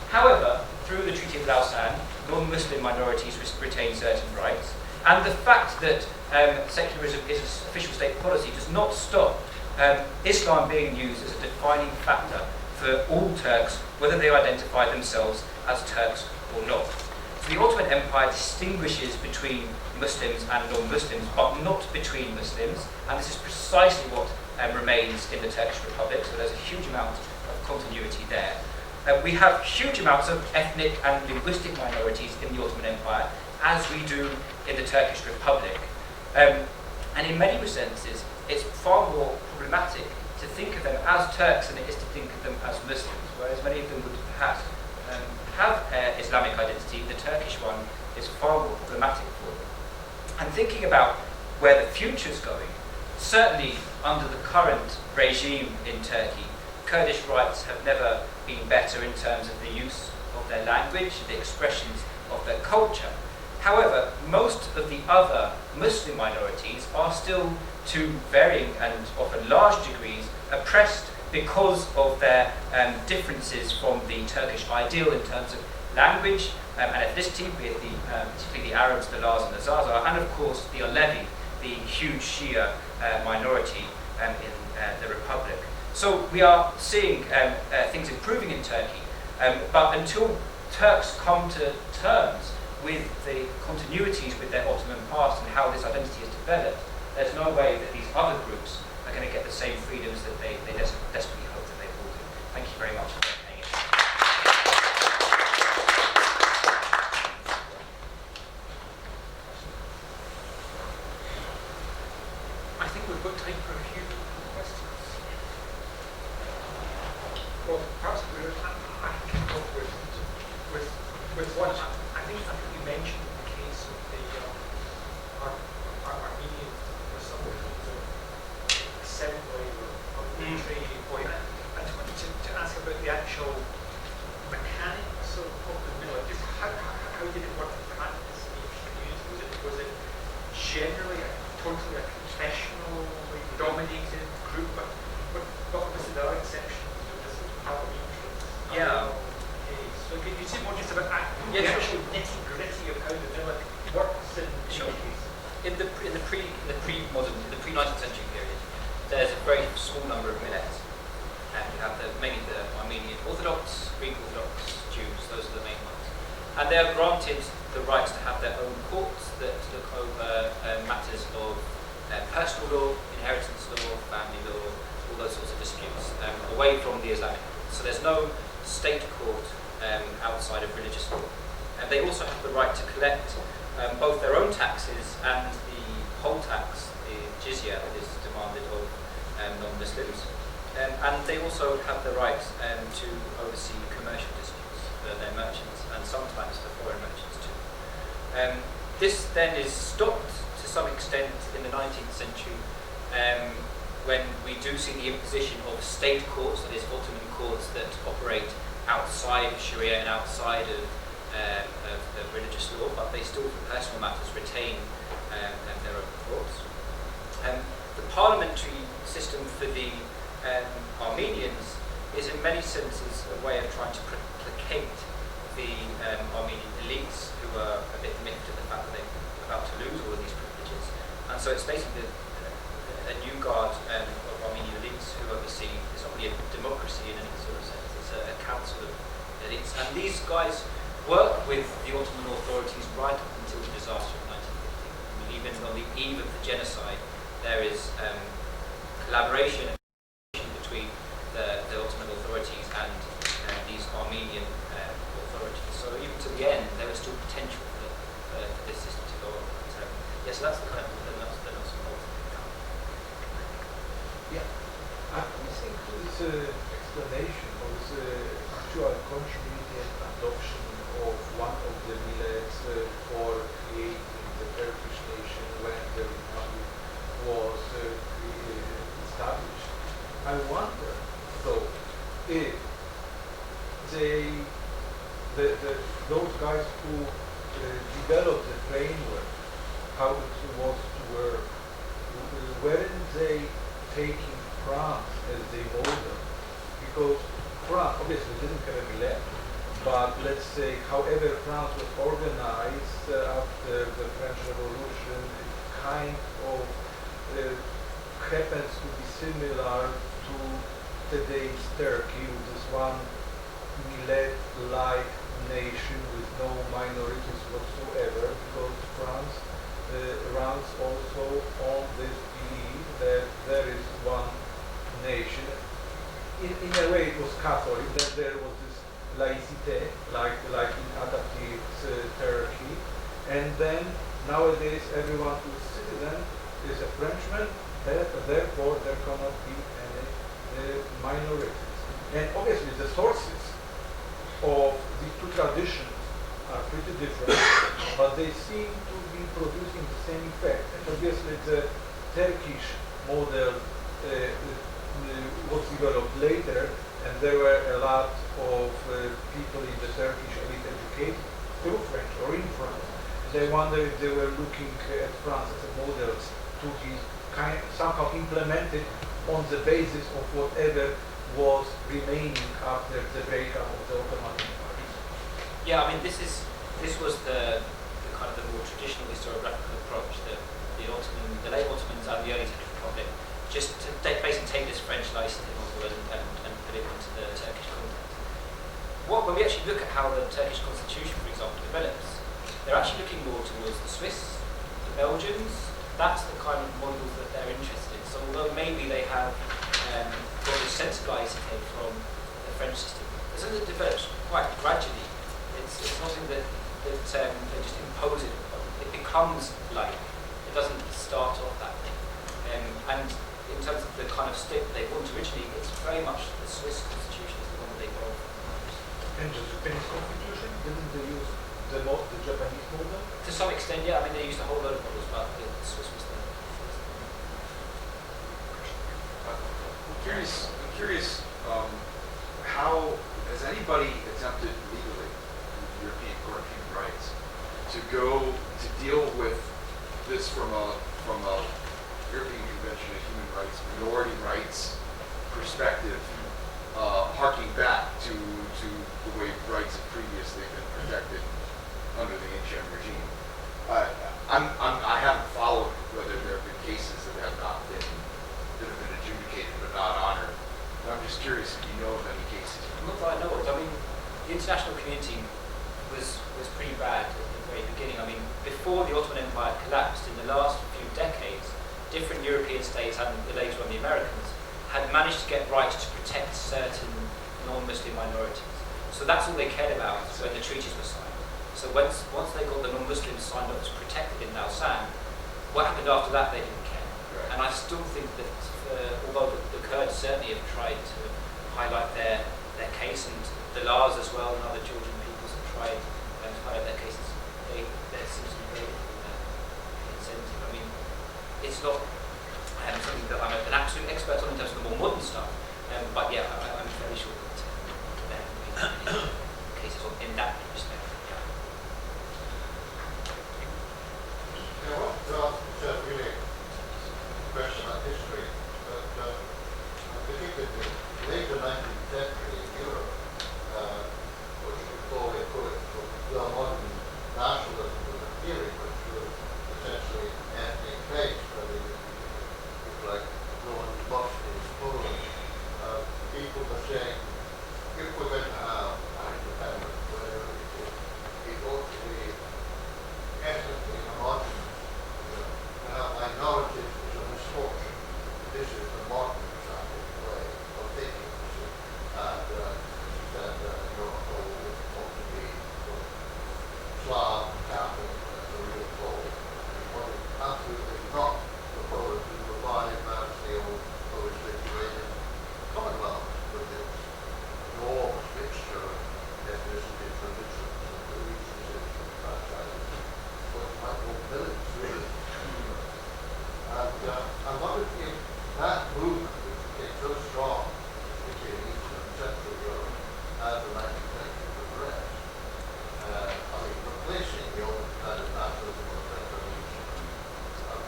However, through the Treaty of Lausanne, non-Muslim minorities retain certain rights, and the fact that secularism is an official state policy does not stop Islam being used as a defining factor for all Turks, whether they identify themselves as Turks or not. So the Ottoman Empire distinguishes between Muslims and non-Muslims, but not between Muslims, and this is precisely what remains in the Turkish Republic, so there's a huge amount of continuity there. We have huge amounts of ethnic and linguistic minorities in the Ottoman Empire, as we do in the Turkish Republic. And in many senses, it's far more problematic to think of them as Turks than it is to think of them as Muslims, whereas many of them would perhaps have Islamic identity. The Turkish one is far more problematic for them. And thinking about where the future's going, certainly under the current regime in Turkey, Kurdish rights have never been better in terms of the use of their language, the expressions of their culture. However, most of the other Muslim minorities are still, to varying and often large degrees, oppressed because of their differences from the Turkish ideal in terms of language, and ethnicity, be it particularly the Arabs, the Lars and the Zaza, and of course the Alevi, the huge Shia minority in the Republic. So we are seeing things improving in Turkey, but until Turks come to terms with the continuities with their Ottoman past and how this identity is developed, there's no way that these other groups are going to get the same freedoms that they desperately hope that they will do. Thank you very much for paying attention. I think we've got time for a few questions. Well, perhaps I can go with one. I think you mentioned in the case of the Armenian or something assembly or trading point. I just wanted to ask about the actual mechanics of the mill. Just how did it work in practice in each community? Was it generally totally a confessionally dominated group, but obviously there are exceptions to this Halloween. Yeah. So could you say more just about the Yeah, actual nitty-gritty of how the villa works in Sure. case? In the pre-19th century period, there's a very small number of millets, and you have mainly the Armenian Orthodox, Greek Orthodox Jews. Those are the main ones, and they are granted the rights to have their own courts that look over matters of personal law, inheritance law, family law, all those sorts of disputes, away from the Islamic court. So there's no state court outside of religious law. And they also have the right to collect both their own taxes and the poll tax, the jizya that is demanded of non-Muslims. And they also have the right to oversee commercial disputes for their merchants and sometimes for foreign merchants too. This then is stopped to some extent in the 19th century when we do see the imposition of state courts, that is Ottoman courts that operate outside Sharia and outside of religious law, but they still, for personal matters, retain their own courts. The parliamentary system for the Armenians is in many senses a way of trying to placate the Armenian elites, who are a bit miffed at the fact that they're about to lose all of these privileges. And so it's basically a new guard of Armenian elites who oversee, it's not really a democracy in any sort of sense, it's a council of elites. And these guys work with the Ottoman authorities right up until the disaster of 1950. I mean, even on the eve of the genocide, there is collaboration between the Ottoman authorities and these Armenian authorities. So even to the end, there was still potential for this system to go on. But, yeah, so that's the kind of the nuts and bolts. Yeah, I think this explanation of this actual continuity and adoption of one of the millets for creating the Turkish nation when the Republic was established. I wonder, though, if those guys who developed the framework, how it was to work, weren't they taking France as the model? Because France obviously didn't have a millet, but let's say, however France was organized after the French Revolution, it kind of happens to be similar to today's Turkey, with this one millet-like nation with no minorities whatsoever, because France runs also on this belief that there is one nation. In a way it was Catholic, that there was this laicite, like in Atatürk's Turkey, and then nowadays everyone who is citizen is a Frenchman, therefore there cannot be any minorities. And obviously the sources of these two traditions are pretty different, but they seem to be producing the same effect. And obviously the Turkish model was developed later, and there were a lot of people in the Turkish elite educated through French or in France. They wonder if they were looking at France as a model to be somehow implemented on the basis of whatever was remaining after the breakup of the Ottoman Empire. Yeah, I mean, this is this was the kind of the more traditional historiographical approach that the late Ottomans and the early Turkish Republic just to basically take this French licensing model and put it into the Turkish context. When we actually look at how the Turkish constitution, for example, develops, they're actually looking more towards the Swiss, the Belgians. That's the kind of models that they're interested in. So although maybe they have got this centralised from the French system, it's something that develops quite gradually. It's nothing that they just impose it upon. It becomes like, it doesn't start off that way. And in terms of the kind of state that they want originally, it's very much the Swiss constitution is the one that they borrow from. And the Japanese constitution, didn't they use the Japanese model? To some extent, yeah. I mean, they used a whole load of models, but the Swiss was the I'm curious how has anybody attempted legally in the European Court of Human Rights to deal with this from a European Convention of Human Rights, minority rights perspective, harking back to the way rights had previously been protected under the ancient regime. I haven't followed whether there have been cases that have been adjudicated but not honored. But I'm just curious if you know of any cases. Not that I know of. I mean, the international community was pretty bad at the very beginning. I mean, before the Ottoman Empire collapsed, in the last few decades, different European states and later on the Americans had managed to get rights to protect certain non-Muslim minorities. So that's all they cared about when the treaties were signed. So once they got the non-Muslims signed up as protected in Lausanne, what happened after that they didn't care. Right. And I still think that although the Kurds certainly have tried to highlight their case, and the Lars as well and other Georgian peoples have tried to highlight their cases, there seems to be very little incentive. I mean, it's not something that I'm an absolute expert on in terms of the more modern stuff, but yeah, I'm fairly sure that there have been cases in that respect. I want to ask really a question about history, but particularly in the later 19th century in Europe, what you could call the modern nationalism was a theory which was essentially ethnic-based. I mean, people like Roman Demosthenes, Poland, people were saying, if we're going to have an independence, whatever it ought to be ethnically homogenous. Minorities is a misfortune. This is the modern Islamic way of thinking. And that your whole ought to be Slav, Catholic, the real Pole. What is absolutely not proposed is reviving the old Polish-Lithuanian Commonwealth with its enormous mixture of ethnicities, religions, and beliefs, and franchises. What you might call villains, really. And I wondered if that movement, which became so strong, particularly in Eastern and Central Europe, as the 19th century progressed, replacing the old kind of nationalism of centralism,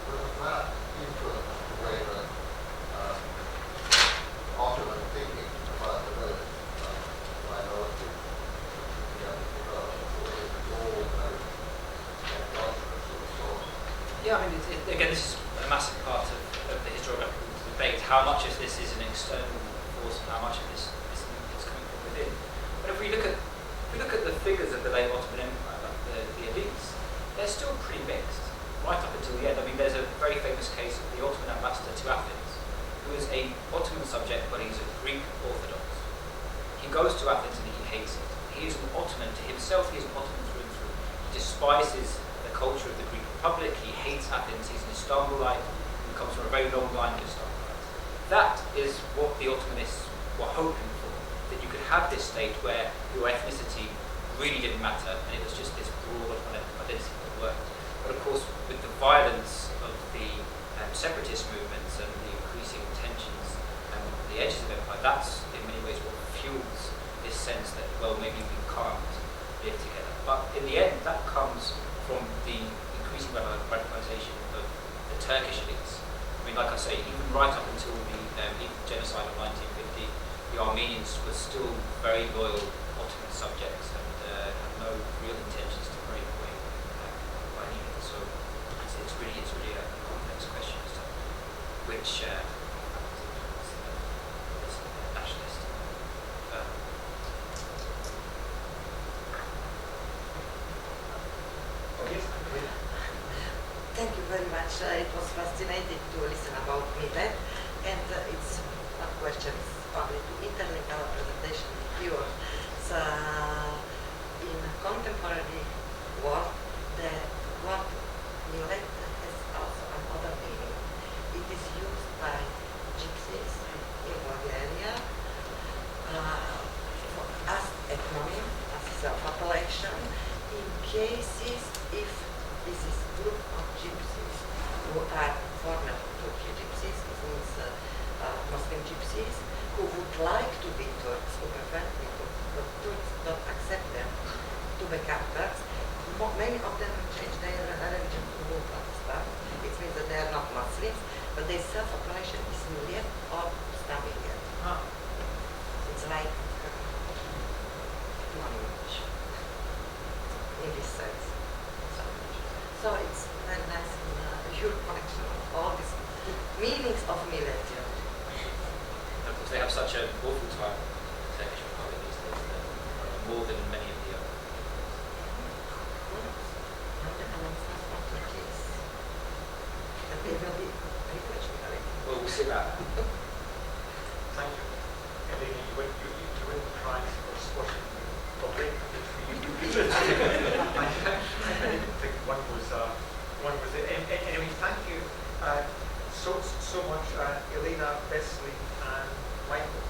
was that influence the way that Ottoman thinking about the various minorities began to develop, or is it all kind of endogenous or so on? Yeah, I mean, again, this is a massive part of the historiographical debate. How much of this is an external force and how much of this is coming from within? But if we look at the figures of the late Ottoman Empire, like the elites, they're still pretty mixed, right up until the end. I mean, there's a very famous case of the Ottoman ambassador to Athens, who is a Ottoman subject, but he's a Greek Orthodox. He goes to Athens and he hates it. He is an Ottoman to himself. He is an Ottoman through and through. He despises the culture of the Greek Republic. He hates Athens. He's an Istanbulite. He comes from a very long line of Istanbulites. That is what the Ottomanists were hoping for, that you could have this state where your ethnicity really didn't matter and it was just this broad identity that worked. But of course, with the violence of the separatist movements and the increasing tensions and the edges of empire, that's in many ways what fuels this sense that, well, maybe we can't live together. But in the end, that comes from the increasing radicalization of the Turkish elites. I mean, like I say, even right up until the genocide of 1950, the Armenians were still very loyal Ottoman subjects and had no real intentions to which nationalist. Thank you very much. It was fascinating to listen about millet, and it's not questions only to intellectual presentation here. So, in contemporary world, the word millet has also another meaning. It is used by gypsies in Bulgaria as ethnonym, as self-appellation, in cases if this is group of gypsies who are former Turkish gypsies, it means Muslim gypsies, who would like to be Turks, who prefer to be Turks, but Turks don't accept them to become Turks. Many of them change their religion to Pakistan. It means that they are not Muslims, but their self-appellation is Millet or Stamillet. It's like language in this sense. So it's very nice in your connection of all these meanings of millet. And of course, they have such an awful time in the Turkish Republic these days, more than many of the other. And they will be refreshing. Well, we'll see about that. Thank you. Elena, you win the prize for spotting the public. I didn't think one was it. Anyway, thank you so much, Elena, Besley, and Michael.